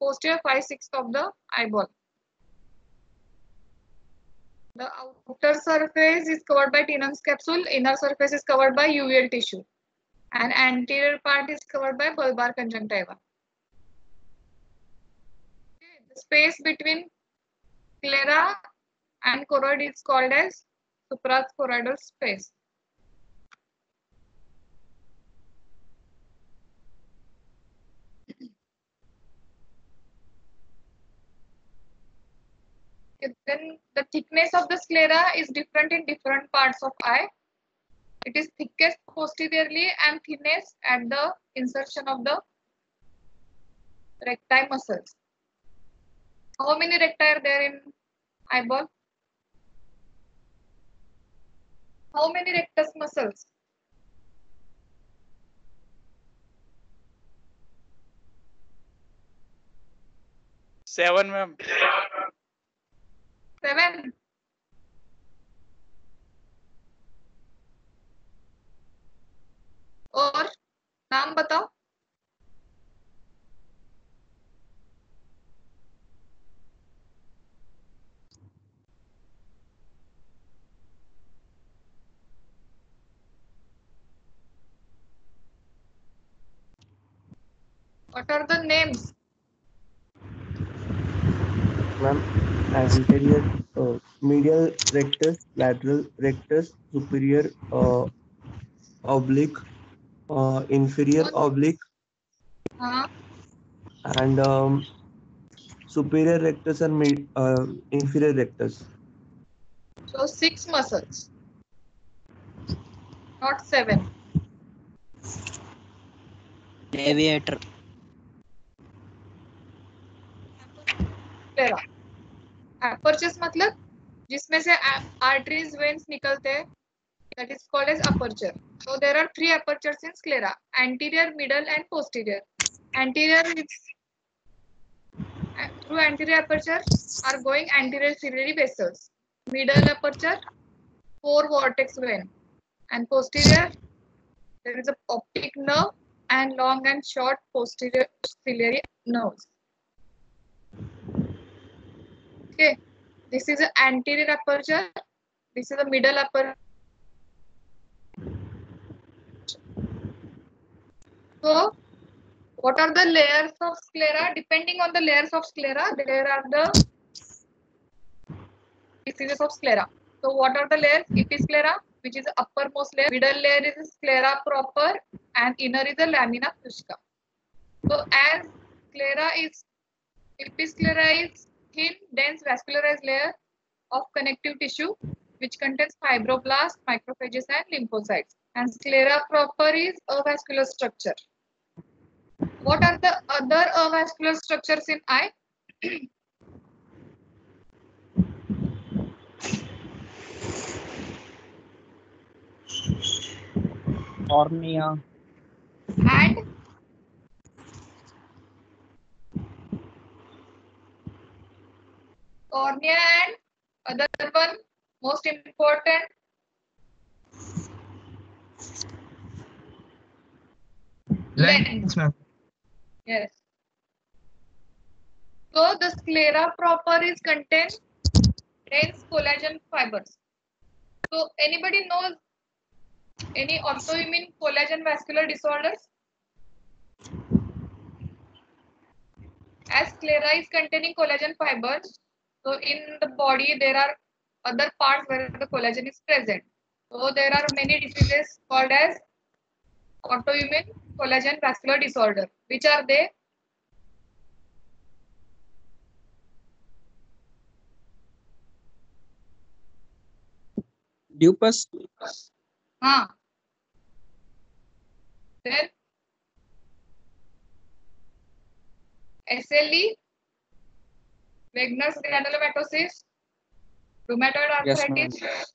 posterior 5/6 of the eyeball. The outer surface is covered by Tenon's capsule, inner surface is covered by uveal tissue, and anterior part is covered by bulbar conjunctiva. The space between sclera and choroid is called as suprasporoidal space. Then the thickness of the sclera is different in different parts of eye. It is thickest posteriorly and thinnest at the insertion of the recti muscles. How many recti are there in eyeball? How many rectus muscles? Seven, ma'am. 7. और नाम बताओ. What are the names? Ma'am, anterior medial rectus, lateral rectus, superior oblique, inferior oblique, and superior rectus and inferior rectus. So 6 muscles, not 7. Aviator. sclera. Apertures मतलब जिसमें से arteries, veins निकलते हैं, that is called as aperture. So there are 3 apertures in sclera: anterior, middle, and posterior. Anterior is through anterior aperture are going anterior ciliary vessels. Middle aperture, 4 vortex vein, and posterior there is a optic nerve and long and short posterior ciliary nerves. Okay, this is the anterior aperture. This is the middle aperture. So, what are the layers of sclera? Depending on the layers of sclera, there are the diseases of sclera. So, what are the layers? Episclera, which is the uppermost layer. Middle layer is sclera proper, and inner is the lamina fusca. So, as sclera is episclera is thin, dense vascularized layer of connective tissue which contains fibroblasts, macrophages, and lymphocytes. And sclera proper is a vascular structure. What are the other avascular structures in eye? Cornea. And cornea, and other one most important, lens. Yes. So the sclera proper is contains dense collagen fibers. So anybody knows any autoimmune collagen vascular disorders? As sclera is containing collagen fibers, so in the body there are other parts where the collagen is present. So there are many diseases called as autoimmune collagen vascular disorder. Which are they? Lupus. Then SLE, Wegener's granulomatosis, rheumatoid arthritis. Yes,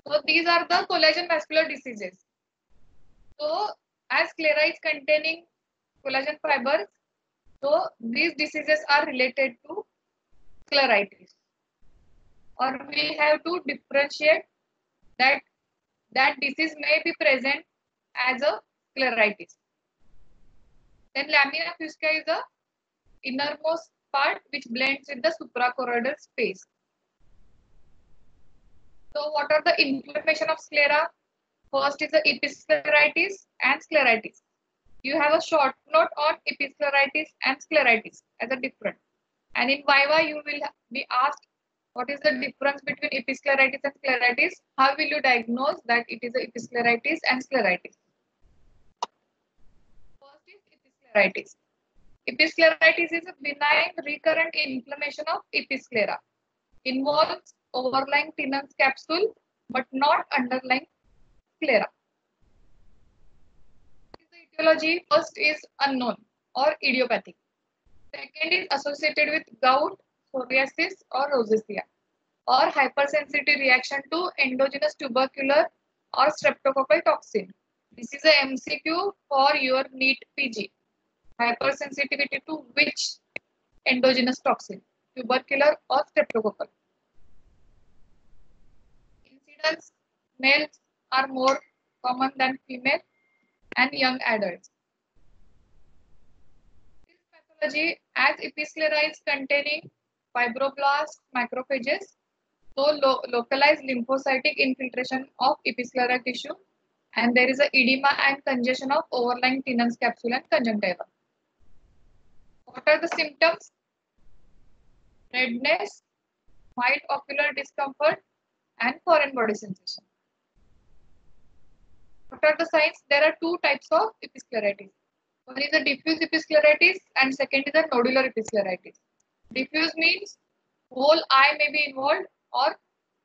so these are the collagen vascular diseases. So as sclera is containing collagen fibers, so these diseases are related to scleritis. Or we have to differentiate that disease may be present as a scleritis. Then lamina fusca is a innermost part which blends with the suprachoroidal space. So what are the inflammation of sclera? First is the episcleritis and scleritis. You have a short note on episcleritis and scleritis as a difference. And in Viva, you will be asked what is the difference between episcleritis and scleritis. How will you diagnose that it is a episcleritis and scleritis? First is episcleritis. Episcleritis is a benign recurrent inflammation of episclera. Involves overlying Tenon's capsule but not underlying sclera. The etiology first is unknown or idiopathic. Second is associated with gout, psoriasis or rosacea or hypersensitivity reaction to endogenous tubercular or streptococcal toxin. This is a MCQ for your NEET PG. Hypersensitivity to which endogenous toxin? Tubercular or streptococcal? Incidence, males are more common than female and young adults. This pathology, as episclera is containing fibroblasts, macrophages, so localized lymphocytic infiltration of episcleral tissue, and there is a edema and congestion of overlying Tenon's capsule and conjunctiva. What are the symptoms? Redness, mild ocular discomfort, and foreign body sensation. What are the signs? There are two types of episcleritis. One is a diffuse episcleritis and second is a nodular episcleritis. Diffuse means whole eye may be involved or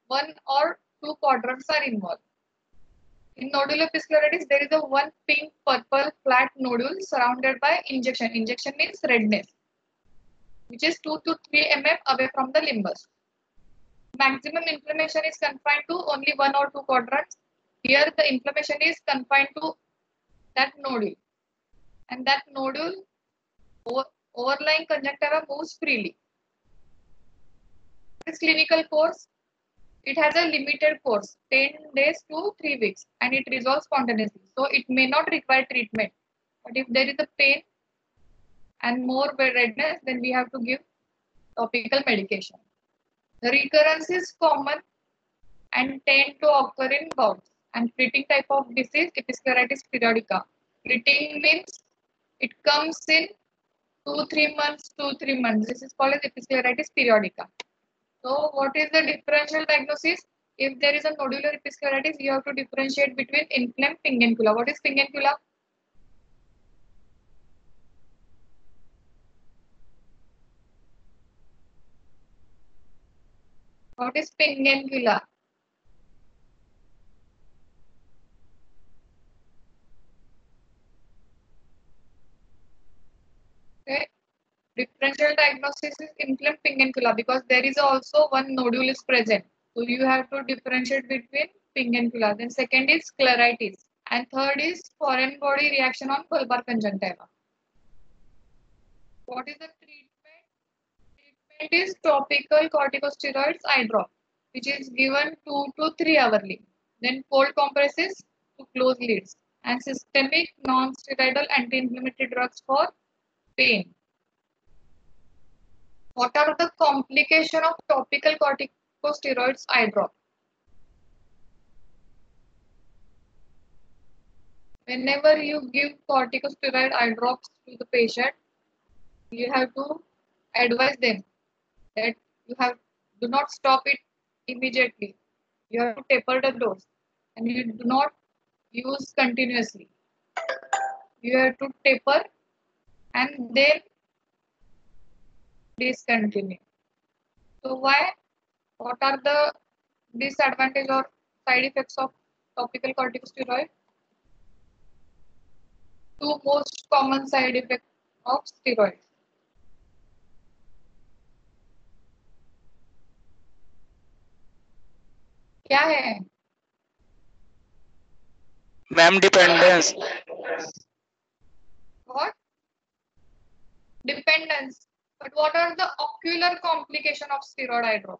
one or two quadrants are involved. In nodular episcleritis, there is a one pink purple flat nodule surrounded by injection. Injection means redness, which is 2 to 3 mm away from the limbus. Maximum inflammation is confined to only one or two quadrants. Here the inflammation is confined to that nodule. And that nodule overlying conjunctiva moves freely. This clinical course, it has a limited course, 10 days to 3 weeks, and it resolves spontaneously. So it may not require treatment. But if there is a pain and more redness, then we have to give topical medication. The recurrence is common and tend to occur in bouts. And fleeting type of disease, episcleritis periodica. Fleeting means it comes in 2-3 months, 2-3 months. This is called as episcleritis periodica. So what is the differential diagnosis? If there is a nodular episcleritis, you have to differentiate between inflamed pinguicula. What is pinguicula? What is pinguicula? Okay. Differential diagnosis is inflamed pinguicula because there is also one nodule is present. So you have to differentiate between pinguicula. Then second is scleritis. And third is foreign body reaction on bulbar conjunctiva. What is the treatment? Treatment is topical corticosteroids eye drop, which is given 2 to 3 hourly. Then cold compresses to close lids. And systemic non-steroidal anti-inflammatory drugs for pain. What are the complications of topical corticosteroids eye drop? Whenever you give corticosteroid eye drops to the patient, you have to advise them that do not stop it immediately. You have to taper the dose and you do not use continuously. You have to taper and then discontinue. So why? What are the disadvantages or side effects of topical corticosteroid? Two most common side effects of steroids. क्या है? Ma'am, dependence. What? Dependence. But what are the ocular complications of steroid eye drop?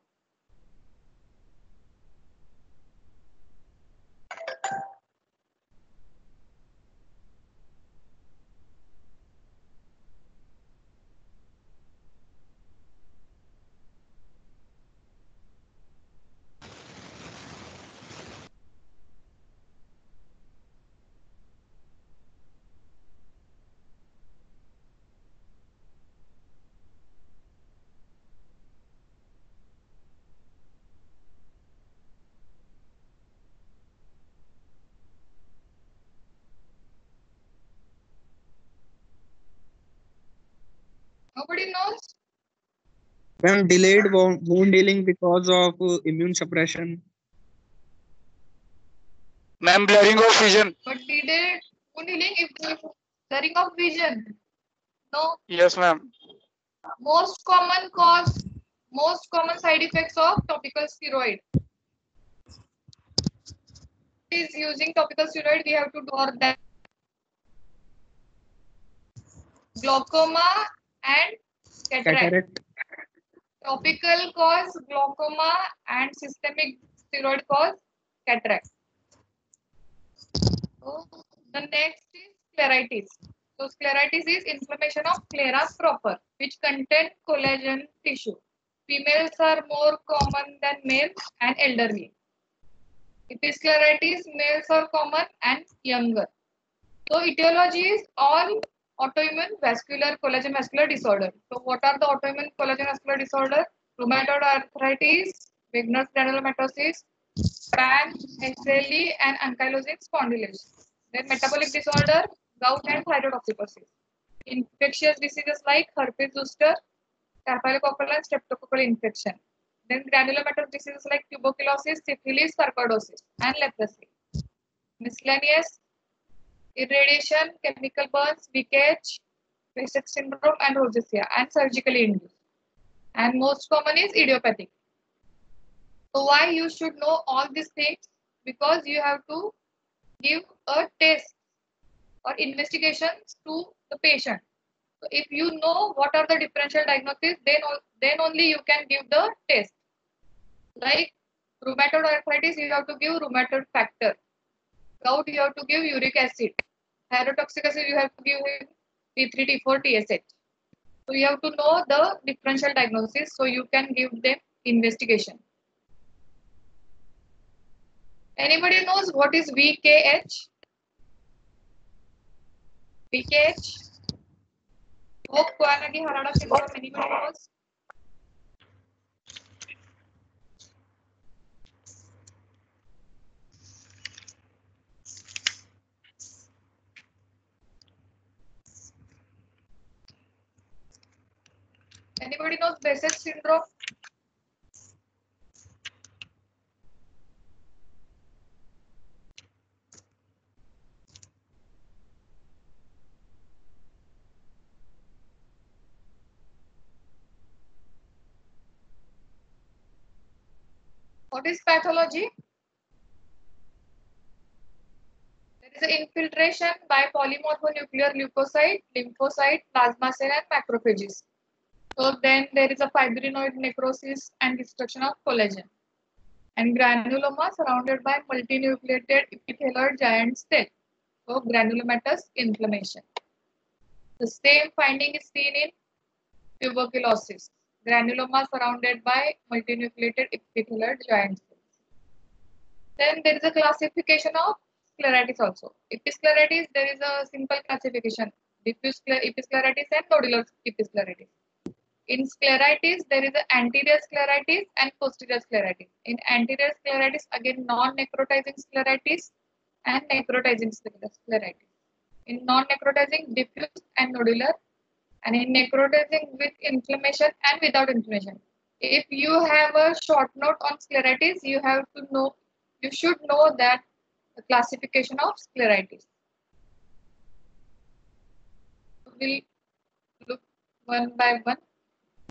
Nobody knows. Ma'am, delayed wound healing because of immune suppression. Ma'am, blurring of vision. But delayed wound healing if the blurring of vision. No. Yes, ma'am. Most common side effects of topical steroid. Is using topical steroid, we have to do that. Glaucoma and cataract. Topical cause glaucoma and systemic steroid cause cataract. So the next is scleritis. So scleritis is inflammation of sclera proper, which contain collagen tissue. Females are more common than males and elderly. Episcleritis, males are common and younger. So etiology is all autoimmune vascular collagen vascular disorder. So what are the autoimmune collagen vascular disorder? Rheumatoid arthritis, Wegener's granulomatosis, PAN, SLE, and ankylosing spondylosis. Then metabolic disorder, gout and thyrotoxicosis. Infectious diseases like herpes zoster, staphylococcal and streptococcal infection. Then granulomatous diseases like tuberculosis, syphilis, sarcoidosis, and leprosy. Miscellaneous irradiation, chemical burns, leakage, Behçet syndrome, and rosacea, and surgically induced. And most common is idiopathic. So why you should know all these things? Because you have to give a test or investigations to the patient. So if you know what are the differential diagnoses, then only you can give the test. Like rheumatoid arthritis, you have to give rheumatoid factor. Gout, you have to give uric acid. Thyrotoxicosis, you have to give him T3, T4, TSH. So you have to know the differential diagnosis so you can give them investigation. Anybody knows what is VKH? VKH? Vogue Koyanagi Harada syndrome, anybody knows? Anybody knows Behçet syndrome? What is pathology? There is an infiltration by polymorphonuclear leukocyte, lymphocyte, plasma cell, and macrophages. So then there is a fibrinoid necrosis and destruction of collagen. And granuloma surrounded by multinucleated epithelioid giant cell. So granulomatous inflammation. The same finding is seen in tuberculosis. Granuloma surrounded by multinucleated epithelioid giant cells. Then there is a classification of scleritis also. Episcleritis, there is a simple classification. Diffuse episcleritis and nodular episcleritis. In scleritis, there is anterior scleritis and posterior scleritis. In anterior scleritis, again non-necrotizing scleritis and necrotizing scleritis. In non-necrotizing, diffuse and nodular, and in necrotizing with inflammation and without inflammation. If you have a short note on scleritis, you should know that the classification of scleritis. We'll look one by one.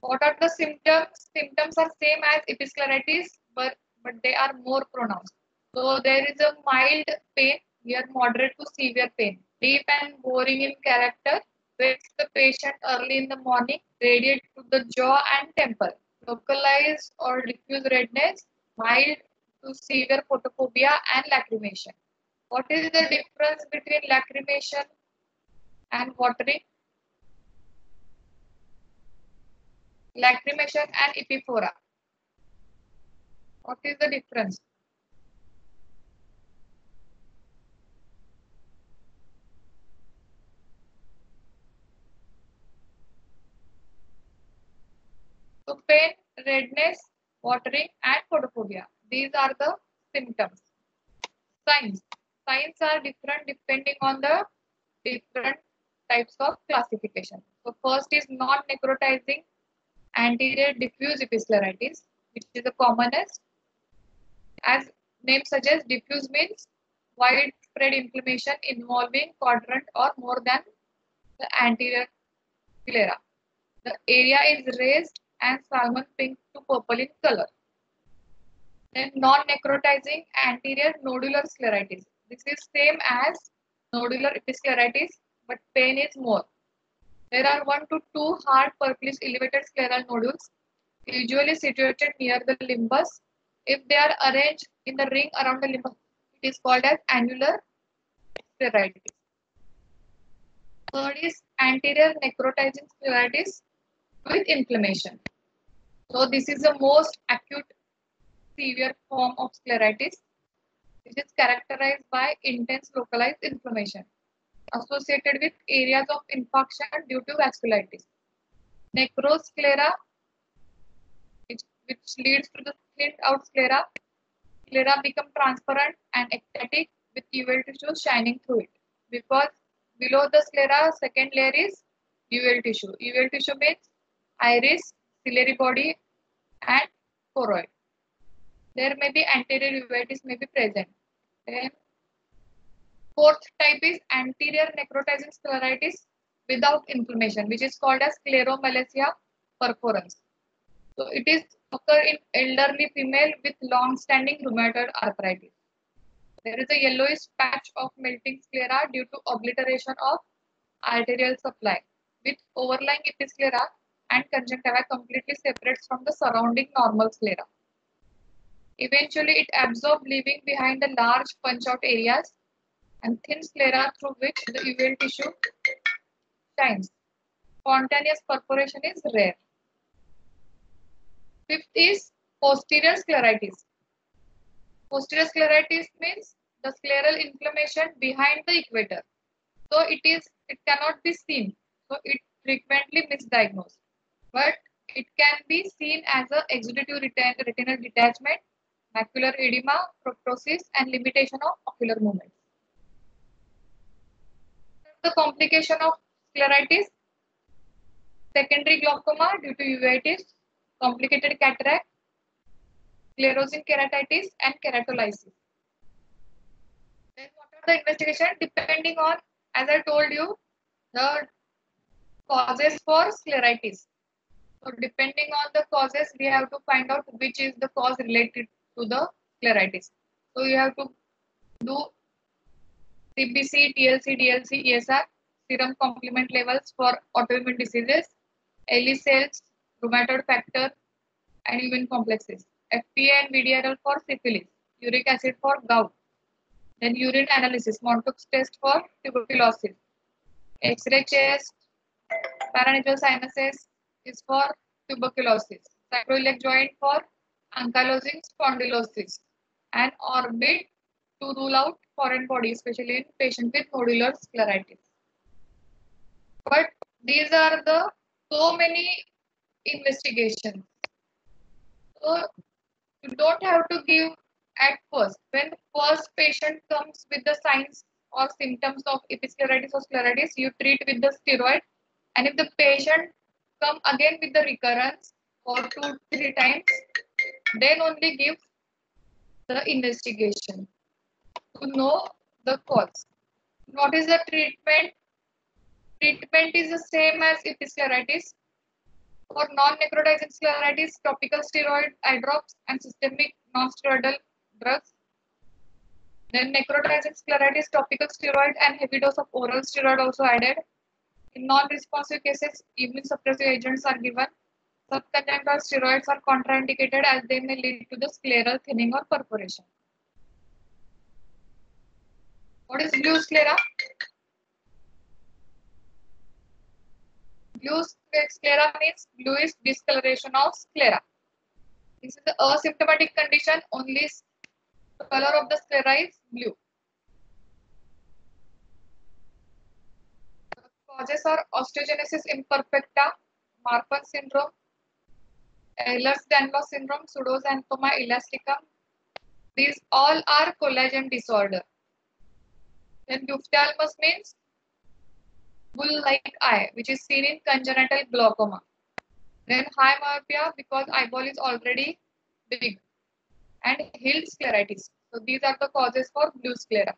What are the symptoms? Symptoms are same as episcleritis, but they are more pronounced. So there is a mild pain, here moderate to severe pain, deep and boring in character, wakes the patient early in the morning, radiate to the jaw and temple, localized or diffuse redness, mild to severe photophobia and lacrimation. What is the difference between lacrimation and watering? Lacrimation and epiphora. What is the difference? So pain, redness, watering, and photophobia. These are the symptoms. Signs. Signs are different depending on the different types of classification. So first is non-necrotizing anterior diffuse episcleritis, which is the commonest. As name suggests, diffuse means widespread inflammation involving quadrant or more than the anterior sclera. The area is raised and salmon pink to purple in color. Then non-necrotizing anterior nodular scleritis. This is same as nodular episcleritis, but pain is more. There are 1 to 2 hard purplish elevated scleral nodules, usually situated near the limbus. If they are arranged in the ring around the limbus, it is called as annular scleritis. Third is anterior necrotizing scleritis with inflammation. So this is the most acute severe form of scleritis, which is characterized by intense localized inflammation associated with areas of infarction due to vasculitis. Necrosclera, which leads to the thinned out sclera. Sclera become transparent and ectatic with uveal tissue shining through it. Because below the sclera, second layer is uveal tissue. Uveal tissue means iris, ciliary body, and choroid. There may be anterior uveitis may be present. Then fourth type is anterior necrotizing scleritis without inflammation, which is called as scleromalacia perforans. So it is occur in elderly female with long-standing rheumatoid arthritis. There is a yellowish patch of melting sclera due to obliteration of arterial supply, with overlying episclera and conjunctiva completely separates from the surrounding normal sclera. Eventually, it absorbs, leaving behind the large punch-out areas and thin sclera through which the uveal tissue shines. Spontaneous perforation is rare. Fifth is posterior scleritis. Posterior scleritis means the scleral inflammation behind the equator. So it cannot be seen. So it frequently misdiagnosed. But it can be seen as a exudative retinal detachment, macular edema, proptosis, and limitation of ocular movement. The complication of scleritis: secondary glaucoma due to uveitis, complicated cataract, sclerosing keratitis, and keratolysis. Then what are the investigations? Depending on, as I told you, the causes for scleritis. So depending on the causes, we have to find out which is the cause related to the scleritis. So you have to do CBC, TLC, DLC, ESR, serum complement levels for autoimmune diseases, LE cells, rheumatoid factor, and immune complexes. FPA and VDRL for syphilis, uric acid for gout. Then urine analysis, Montauk's test for tuberculosis. X-ray chest, paranasal sinuses is for tuberculosis. Sacroiliac joint for ankylosing spondylosis. And orbit to rule out foreign body, especially in patients with nodular scleritis. But these are the so many investigations. So you don't have to give at first. When first patient comes with the signs or symptoms of episcleritis or scleritis, you treat with the steroid. And if the patient come again with the recurrence or 2-3 times, then only give the investigation to know the cause. What is the treatment? Treatment is the same as episcleritis. For non-necrotizing scleritis, topical steroid eye drops and systemic non-steroidal drugs. Then necrotizing scleritis, topical steroid and heavy dose of oral steroid also added. In non-responsive cases, immunosuppressive agents are given. Subconjunctival steroids are contraindicated as they may lead to the scleral thinning or perforation. What is blue sclera? Blue sclera means bluish discoloration of sclera. This is the asymptomatic condition, only color of the sclera is blue. The causes are osteogenesis imperfecta, Marfan syndrome, Ehlers-Danlos syndrome, pseudoxanthoma elasticum. These all are collagen disorder. Then euphthalmos means bull-like eye, which is seen in congenital glaucoma. Then high myopia because eyeball is already big, and Hill scleritis. So these are the causes for blue sclera.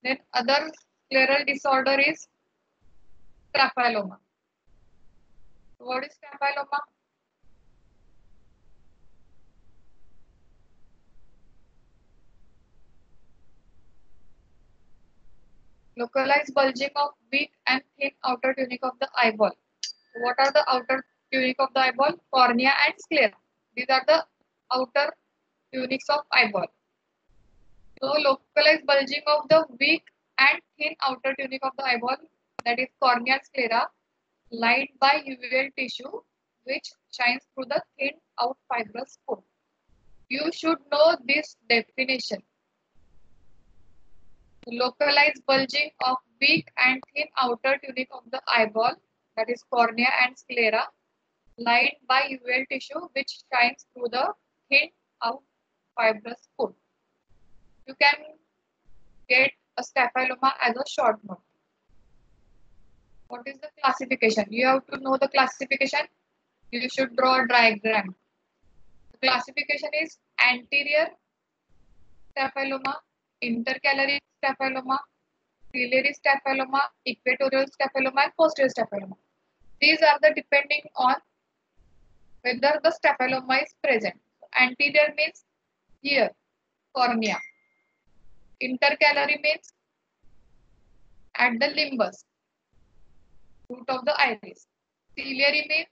Then other scleral disorder is staphyloma. What is staphyloma? Localized bulging of weak and thin outer tunic of the eyeball. What are the outer tunic of the eyeball? Cornea and sclera. These are the outer tunics of eyeball. So localized bulging of the weak and thin outer tunic of the eyeball, that is cornea and sclera, lined by uveal tissue which shines through the thin out fibrous scope. You should know this definition. Localized bulging of weak and thin outer tunic of the eyeball, that is cornea and sclera, lined by uveal tissue which shines through the thin out fibrous scope. You can get a staphyloma as a short note. What is the classification? You have to know the classification. You should draw a diagram. The classification is anterior staphyloma, intercalary staphyloma, ciliary staphyloma, equatorial staphyloma, and posterior staphyloma. These are the depending on whether the staphyloma is present. Anterior means here, cornea. Intercalary means at the limbus, root of the iris. Ciliary means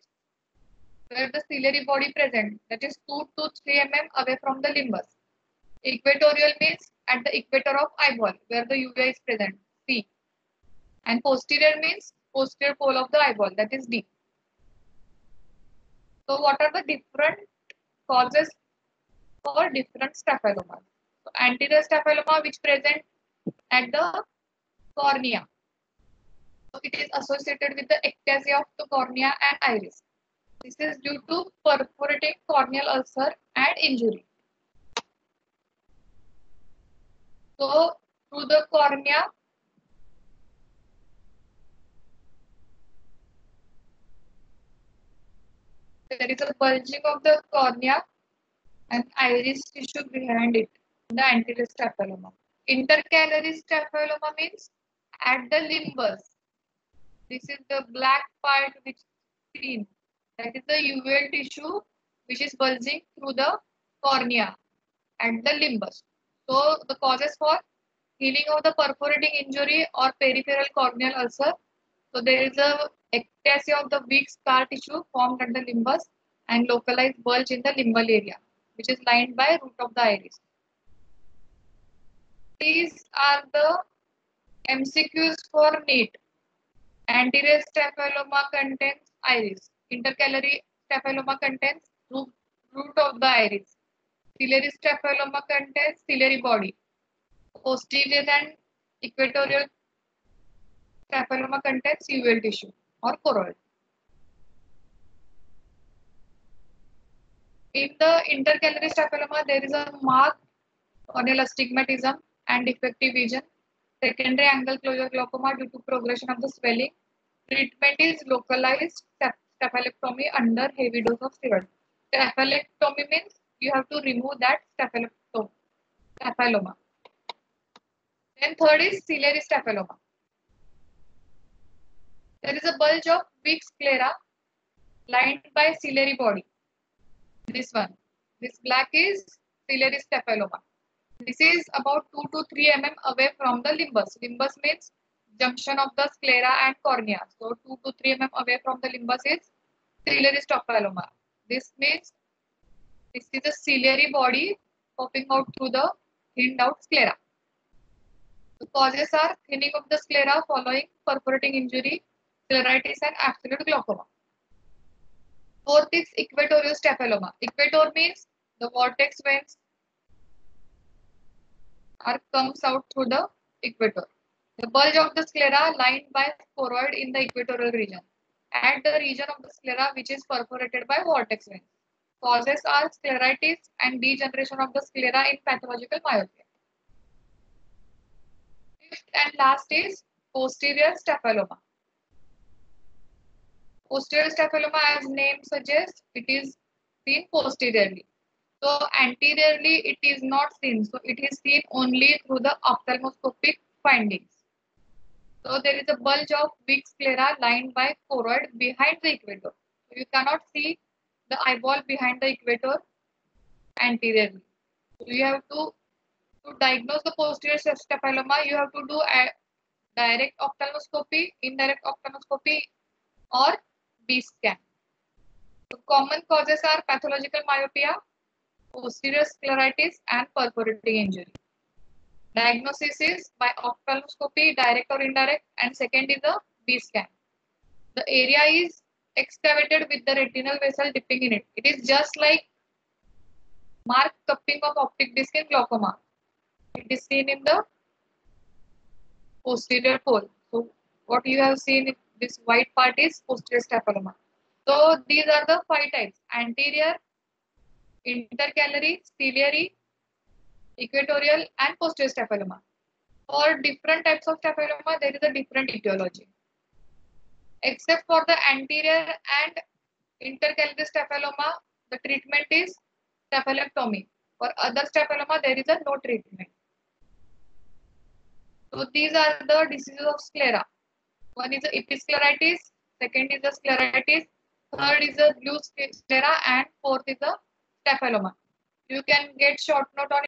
where the ciliary body present, that is 2 to 3 mm away from the limbus. Equatorial means at the equator of eyeball, where the uvea is present, C. And posterior means posterior pole of the eyeball, that is D. So what are the different causes for different staphylomas? So anterior staphyloma, which present at the cornea. So it is associated with the ectasia of the cornea and iris. This is due to perforating corneal ulcer and injury. So through the cornea, there is a bulging of the cornea and iris tissue behind it, the anterior staphyloma. Intercalary staphyloma means at the limbus. This is the black part which is seen. That is the uveal tissue which is bulging through the cornea and the limbus. So the causes for healing of the perforating injury or peripheral corneal ulcer. So there is a ectasia of the weak scar tissue formed at the limbus and localized bulge in the limbal area, which is lined by root of the iris. These are the MCQs for NEET. Anterior staphyloma contains iris. Intercalary staphyloma contains root of the iris. Ciliary staphyloma contains ciliary body. Posterior and equatorial staphyloma contains uveal tissue or choroid. In the intercalary staphyloma, there is a marked corneal astigmatism and defective vision. Secondary angle closure glaucoma due to progression of the swelling. Treatment is localized staphylectomy under heavy dose of steroid. Staphylectomy means you have to remove that staphyloma. Then third is ciliary staphyloma. There is a bulge of weak sclera lined by ciliary body. This one. This black is ciliary staphyloma. This is about 2 to 3 mm away from the limbus. Limbus means junction of the sclera and cornea. So 2 to 3 mm away from the limbus is ciliary staphyloma. This means this is a ciliary body popping out through the thinned out sclera. The causes are thinning of the sclera following perforating injury, scleritis, and absolute glaucoma. Fourth is equatorial staphyloma. Equator means the vortex veins comes out through the equator. The bulge of the sclera lined by choroid in the equatorial region. At the region of the sclera which is perforated by vortex veins. Causes are scleritis and degeneration of the sclera in pathological myopia. Fifth and last is posterior staphyloma. Posterior staphyloma, as name suggests, it is seen posteriorly. So anteriorly it is not seen. So it is seen only through the ophthalmoscopic findings. So there is a bulge of weak sclera lined by choroid behind the equator. So you cannot see the eyeball behind the equator anteriorly. So you have to diagnose the posterior staphyloma, you have to do a direct ophthalmoscopy, indirect ophthalmoscopy, or B scan. The common causes are pathological myopia, posterior scleritis, and perforating injury. Diagnosis is by ophthalmoscopy, direct or indirect, and second is the B scan. The area is excavated with the retinal vessel dipping in it. It is just like marked cupping of optic disc in glaucoma. It is seen in the posterior pole. So what you have seen in this white part is posterior staphyloma. So these are the 5 types: anterior, intercalary, ciliary, equatorial, and posterior staphyloma. For different types of staphyloma, there is a different etiology. Except for the anterior and intercalary staphyloma, the treatment is staphylectomy. For other staphyloma, there is a no treatment. So these are the diseases of sclera. One is the episcleritis, second is the scleritis, third is the blue sclera, and fourth is the staphyloma. You can get short note on